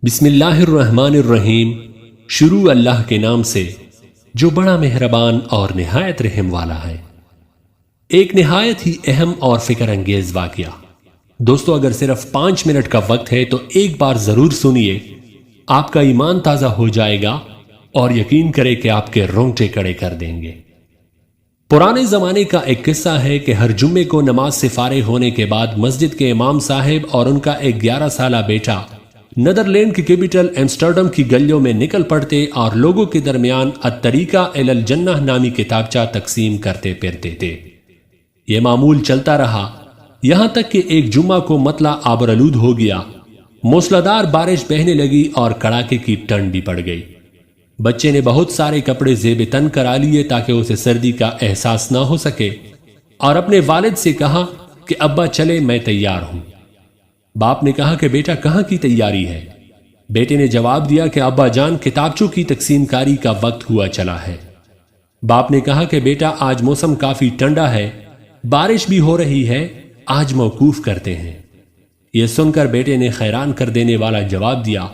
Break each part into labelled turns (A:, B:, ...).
A: بسم اللہ الرحمن الرحیم۔ شروع اللہ کے نام سے جو بڑا مہربان اور نہایت رحم والا ہے۔ ایک نہایت ہی اہم اور فکر انگیز واقعہ۔ دوستو، اگر صرف 5 منٹ کا وقت ہے تو ایک بار ضرور سنیے، آپ کا ایمان تازہ ہو جائے گا اور یقین کرے کہ آپ کے رونگٹے کڑے کر دیں گے۔ پرانے زمانے کا ایک قصہ ہے کہ ہر جمعے کو نماز سے فارغ ہونے کے بعد مسجد کے امام صاحب اور ان کا ایک 11 سالہ بیٹا نیدرلینڈ کی کیپٹل ایمسٹرڈم کی گلیوں میں نکل پڑتے اور لوگوں کے درمیان الطریقہ الی الجنہ نامی کتابچہ تقسیم کرتے پھرتے تھے۔ یہ معمول چلتا رہا یہاں تک کہ ایک جمعہ کو مطلع آبرآلود ہو گیا، موسلادھار بارش بہنے لگی اور کڑاکے کی ٹھنڈ بھی پڑ گئی۔ بچے نے بہت سارے کپڑے زیب تن کرا لیے تاکہ اسے سردی کا احساس نہ ہو سکے، اور اپنے والد سے کہا کہ ابا چلے، میں تیار ہوں۔ باپ نے کہا کہ بیٹا کہاں کی تیاری ہے؟ بیٹے نے جواب دیا کہ ابا جان، کتابچوں کی تقسیم کاری کا وقت ہوا چلا ہے۔ باپ نے کہا کہ بیٹا آج موسم کافی ٹھنڈا ہے، بارش بھی ہو رہی ہے، آج موقوف کرتے ہیں۔ یہ سن کر بیٹے نے حیران کر دینے والا جواب دیا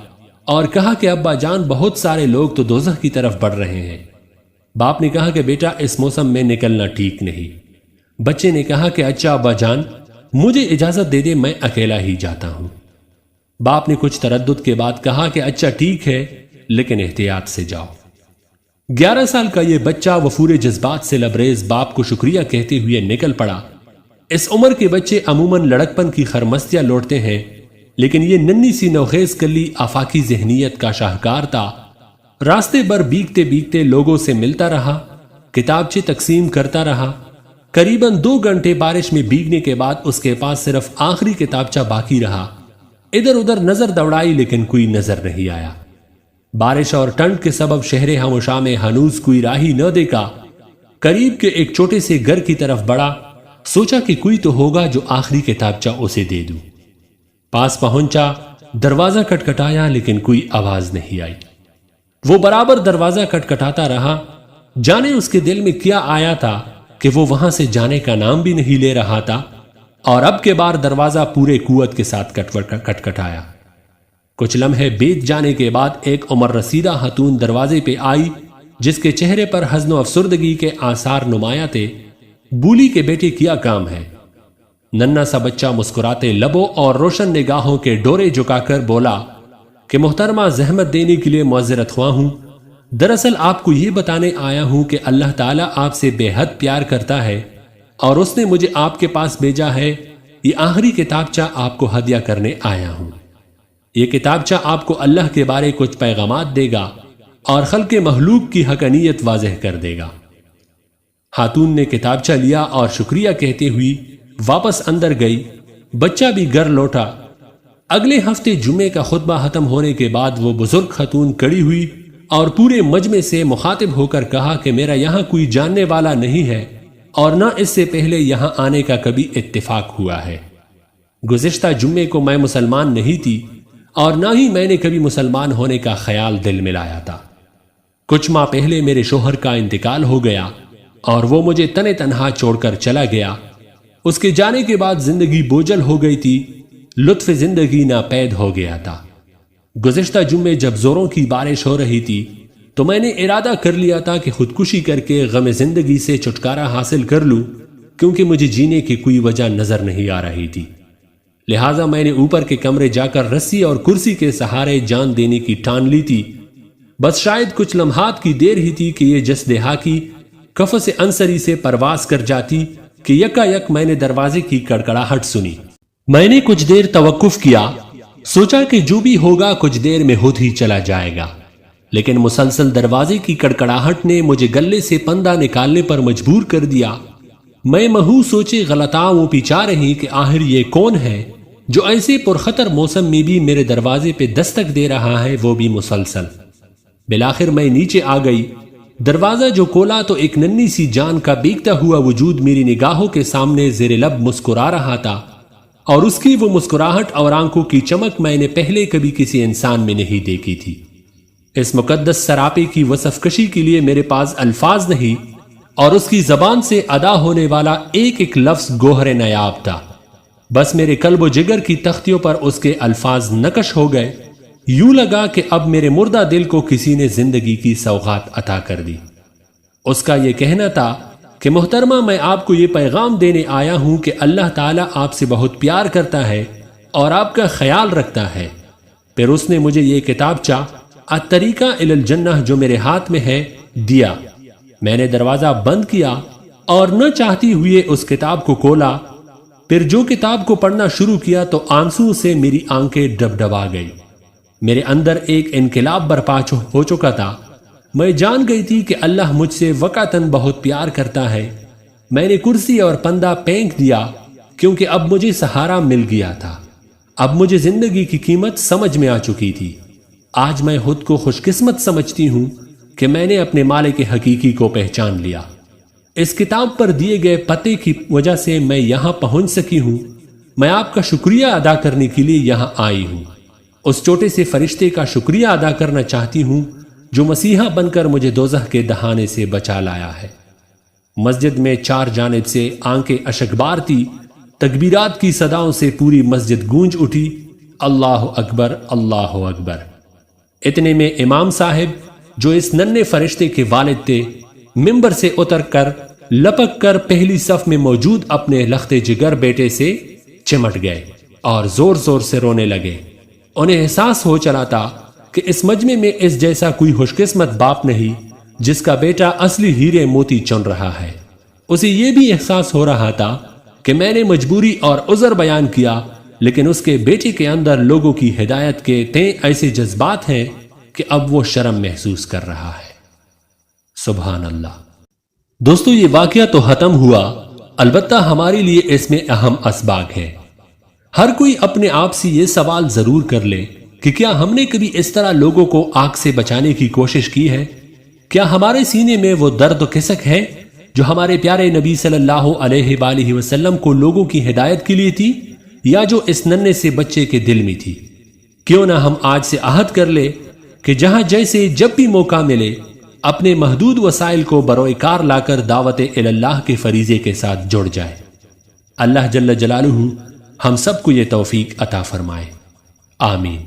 A: اور کہا کہ ابا جان، بہت سارے لوگ تو دوزخ کی طرف بڑھ رہے ہیں۔ باپ نے کہا کہ بیٹا اس موسم میں نکلنا ٹھیک نہیں۔ بچے نے کہا کہ اچھا ابا جان، مجھے اجازت دے دے، میں اکیلا ہی جاتا ہوں۔ باپ نے کچھ تردد کے بعد کہا کہ اچھا ٹھیک ہے، لیکن احتیاط سے جاؤ۔ 11 سال کا یہ بچہ وفور جذبات سے لبریز باپ کو شکریہ کہتے ہوئے نکل پڑا۔ اس عمر کے بچے عموماً لڑکپن کی خرمستیاں لوٹتے ہیں، لیکن یہ ننھی سی نوخیز کلی آفاقی ذہنیت کا شاہکار تھا۔ راستے بھر بیگتے بیگتے لوگوں سے ملتا رہا، کتابچے تقسیم کرتا رہا۔ قریباً 2 گھنٹے بارش میں بھیگنے کے بعد اس کے پاس صرف آخری کتابچہ باقی رہا۔ ادھر ادھر نظر دوڑائی لیکن کوئی نظر نہیں آیا۔ بارش اور ٹھنڈ کے سبب شہر ہموشا میں ہنوز کوئی راہی نہ دیکھا۔ قریب کے ایک چھوٹے سے گھر کی طرف بڑھا، سوچا کہ کوئی تو ہوگا جو آخری کتابچہ اسے دے دوں۔ پاس پہنچا، دروازہ کھٹکھٹایا لیکن کوئی آواز نہیں آئی۔ وہ برابر دروازہ کھٹکھٹاتا رہا، جانے اس کے دل میں کیا آیا تھا کہ وہ وہاں سے جانے کا نام بھی نہیں لے رہا تھا، اور اب کے بار دروازہ پورے قوت کے ساتھ کھٹکھٹایا۔ کچھ لمحے بیت جانے کے بعد ایک عمر رسیدہ خاتون دروازے پہ آئی، جس کے چہرے پر حزن و افسردگی کے آثار نمایاں تھے۔ بولی کے بیٹے کیا کام ہے؟ ننھا سا بچہ مسکراتے لبوں اور روشن نگاہوں کے ڈورے جھکا کر بولا کہ محترمہ، زحمت دینے کے لیے معذرت خواہ ہوں۔ دراصل آپ کو یہ بتانے آیا ہوں کہ اللہ تعالیٰ آپ سے بے حد پیار کرتا ہے اور اس نے مجھے آپ کے پاس بھیجا ہے۔ یہ آخری کتابچہ آپ کو ہدیہ کرنے آیا ہوں۔ یہ کتابچہ آپ کو اللہ کے بارے کچھ پیغامات دے گا اور خلق مخلوق کی حقانیت واضح کر دے گا۔ خاتون نے کتابچہ لیا اور شکریہ کہتے ہوئی واپس اندر گئی۔ بچہ بھی گھر لوٹا۔ اگلے ہفتے جمعے کا خطبہ ختم ہونے کے بعد وہ بزرگ خاتون کھڑی ہوئی اور پورے مجمع سے مخاطب ہو کر کہا کہ میرا یہاں کوئی جاننے والا نہیں ہے اور نہ اس سے پہلے یہاں آنے کا کبھی اتفاق ہوا ہے۔ گزشتہ جمعے کو میں مسلمان نہیں تھی اور نہ ہی میں نے کبھی مسلمان ہونے کا خیال دل میں لایا تھا۔ کچھ ماہ پہلے میرے شوہر کا انتقال ہو گیا اور وہ مجھے تنے تنہا چھوڑ کر چلا گیا۔ اس کے جانے کے بعد زندگی بوجھل ہو گئی تھی، لطف زندگی ناپید ہو گیا تھا۔ گزشتہ جمعے جب زوروں کی بارش ہو رہی تھی تو میں نے ارادہ کر لیا تھا کہ خودکشی کر کے غم زندگی سے چھٹکارا حاصل کر لوں، کیونکہ مجھے جینے کی کوئی وجہ نظر نہیں آ رہی تھی۔ لہٰذا میں نے اوپر کے کمرے جا کر رسی اور کرسی کے سہارے جان دینے کی ٹھان لی تھی۔ بس شاید کچھ لمحات کی دیر ہی تھی کہ یہ جسدہا کی قفس انصری سے پرواز کر جاتی کہ یکا یک میں نے دروازے کی کڑکڑاہٹ سنی۔ میں نے کچھ دیر توقف کیا، سوچا کہ جو بھی ہوگا کچھ دیر میں خود ہی چلا جائے گا، لیکن مسلسل دروازے کی کڑکڑاہٹ نے مجھے گلے سے پندہ نکالنے پر مجبور کر دیا۔ میں محو سوچے غلطاؤں پیچا رہی کہ آخر یہ کون ہے جو ایسے پرخطر موسم میں بھی میرے دروازے پہ دستک دے رہا ہے، وہ بھی مسلسل۔ بالآخر میں نیچے آ گئی۔ دروازہ جو کھولا تو ایک ننھی سی جان کا بیگتا ہوا وجود میری نگاہوں کے سامنے زیر لب مسکرا رہا تھا، اور اس کی وہ مسکراہٹ اور آنکھوں کی چمک میں نے پہلے کبھی کسی انسان میں نہیں دیکھی تھی۔ اس مقدس سراپے کی وصف کشی کے لیے میرے پاس الفاظ نہیں، اور اس کی زبان سے ادا ہونے والا ایک ایک لفظ گوہر نایاب تھا۔ بس میرے قلب و جگر کی تختیوں پر اس کے الفاظ نقش ہو گئے۔ یوں لگا کہ اب میرے مردہ دل کو کسی نے زندگی کی سوغات عطا کر دی۔ اس کا یہ کہنا تھا کہ محترمہ، میں آپ کو یہ پیغام دینے آیا ہوں کہ اللہ تعالیٰ آپ سے بہت پیار کرتا ہے اور آپ کا خیال رکھتا ہے۔ پھر اس نے مجھے یہ کتابچہ الطریقہ الی الجنہ جو میرے ہاتھ میں ہے دیا۔ میں نے دروازہ بند کیا اور نہ چاہتی ہوئے اس کتاب کو کھولا۔ پھر جو کتاب کو پڑھنا شروع کیا تو آنسو سے میری آنکھیں ڈبڈبا گئی۔ میرے اندر ایک انقلاب برپا ہو چکا تھا۔ میں جان گئی تھی کہ اللہ مجھ سے وقتاً بہت پیار کرتا ہے۔ میں نے کرسی اور پندہ پھینک دیا کیونکہ اب مجھے سہارا مل گیا تھا۔ اب مجھے زندگی کی قیمت سمجھ میں آ چکی تھی۔ آج میں خود کو خوش قسمت سمجھتی ہوں کہ میں نے اپنے مالک حقیقی کو پہچان لیا۔ اس کتاب پر دیے گئے پتے کی وجہ سے میں یہاں پہنچ سکی ہوں۔ میں آپ کا شکریہ ادا کرنے کے لیے یہاں آئی ہوں۔ اس چھوٹے سے فرشتے کا شکریہ ادا کرنا چاہتی ہوں جو مسیحا بن کر مجھے دوزخ کے دہانے سے بچا لایا ہے۔ مسجد میں چار جانب سے آنکھیں اشکبار تھی۔ تکبیرات کی صداؤں سے پوری مسجد گونج اٹھی، اللہ اکبر، اللہ اکبر۔ اتنے میں امام صاحب جو اس ننھے فرشتے کے والد تھے ممبر سے اتر کر لپک کر پہلی صف میں موجود اپنے لختے جگر بیٹے سے چمٹ گئے اور زور زور سے رونے لگے۔ انہیں احساس ہو چلا تھا کہ اس مجمع میں اس جیسا کوئی خوش قسمت باپ نہیں جس کا بیٹا اصلی ہیرے موتی چن رہا ہے۔ اسے یہ بھی احساس ہو رہا تھا کہ میں نے مجبوری اور عذر بیان کیا، لیکن اس کے بیٹے کے اندر لوگوں کی ہدایت کے تئیں ایسے جذبات ہیں کہ اب وہ شرم محسوس کر رہا ہے۔ سبحان اللہ۔ دوستو، یہ واقعہ تو ختم ہوا، البتہ ہمارے لیے اس میں اہم اسباق ہے۔ ہر کوئی اپنے آپ سے یہ سوال ضرور کر لے کہ کیا ہم نے کبھی اس طرح لوگوں کو آگ سے بچانے کی کوشش کی ہے؟ کیا ہمارے سینے میں وہ درد و کسک ہے جو ہمارے پیارے نبی صلی اللہ علیہ وآلہ وسلم کو لوگوں کی ہدایت کے لیے تھی، یا جو اس ننھے سے بچے کے دل میں تھی؟ کیوں نہ ہم آج سے عہد کر لے کہ جہاں جیسے جب بھی موقع ملے اپنے محدود وسائل کو بروئے کار لا کر دعوت اللہ کے فریضے کے ساتھ جڑ جائے۔ اللہ جل جلالہ ہم سب کو یہ توفیق عطا فرمائے، آمین۔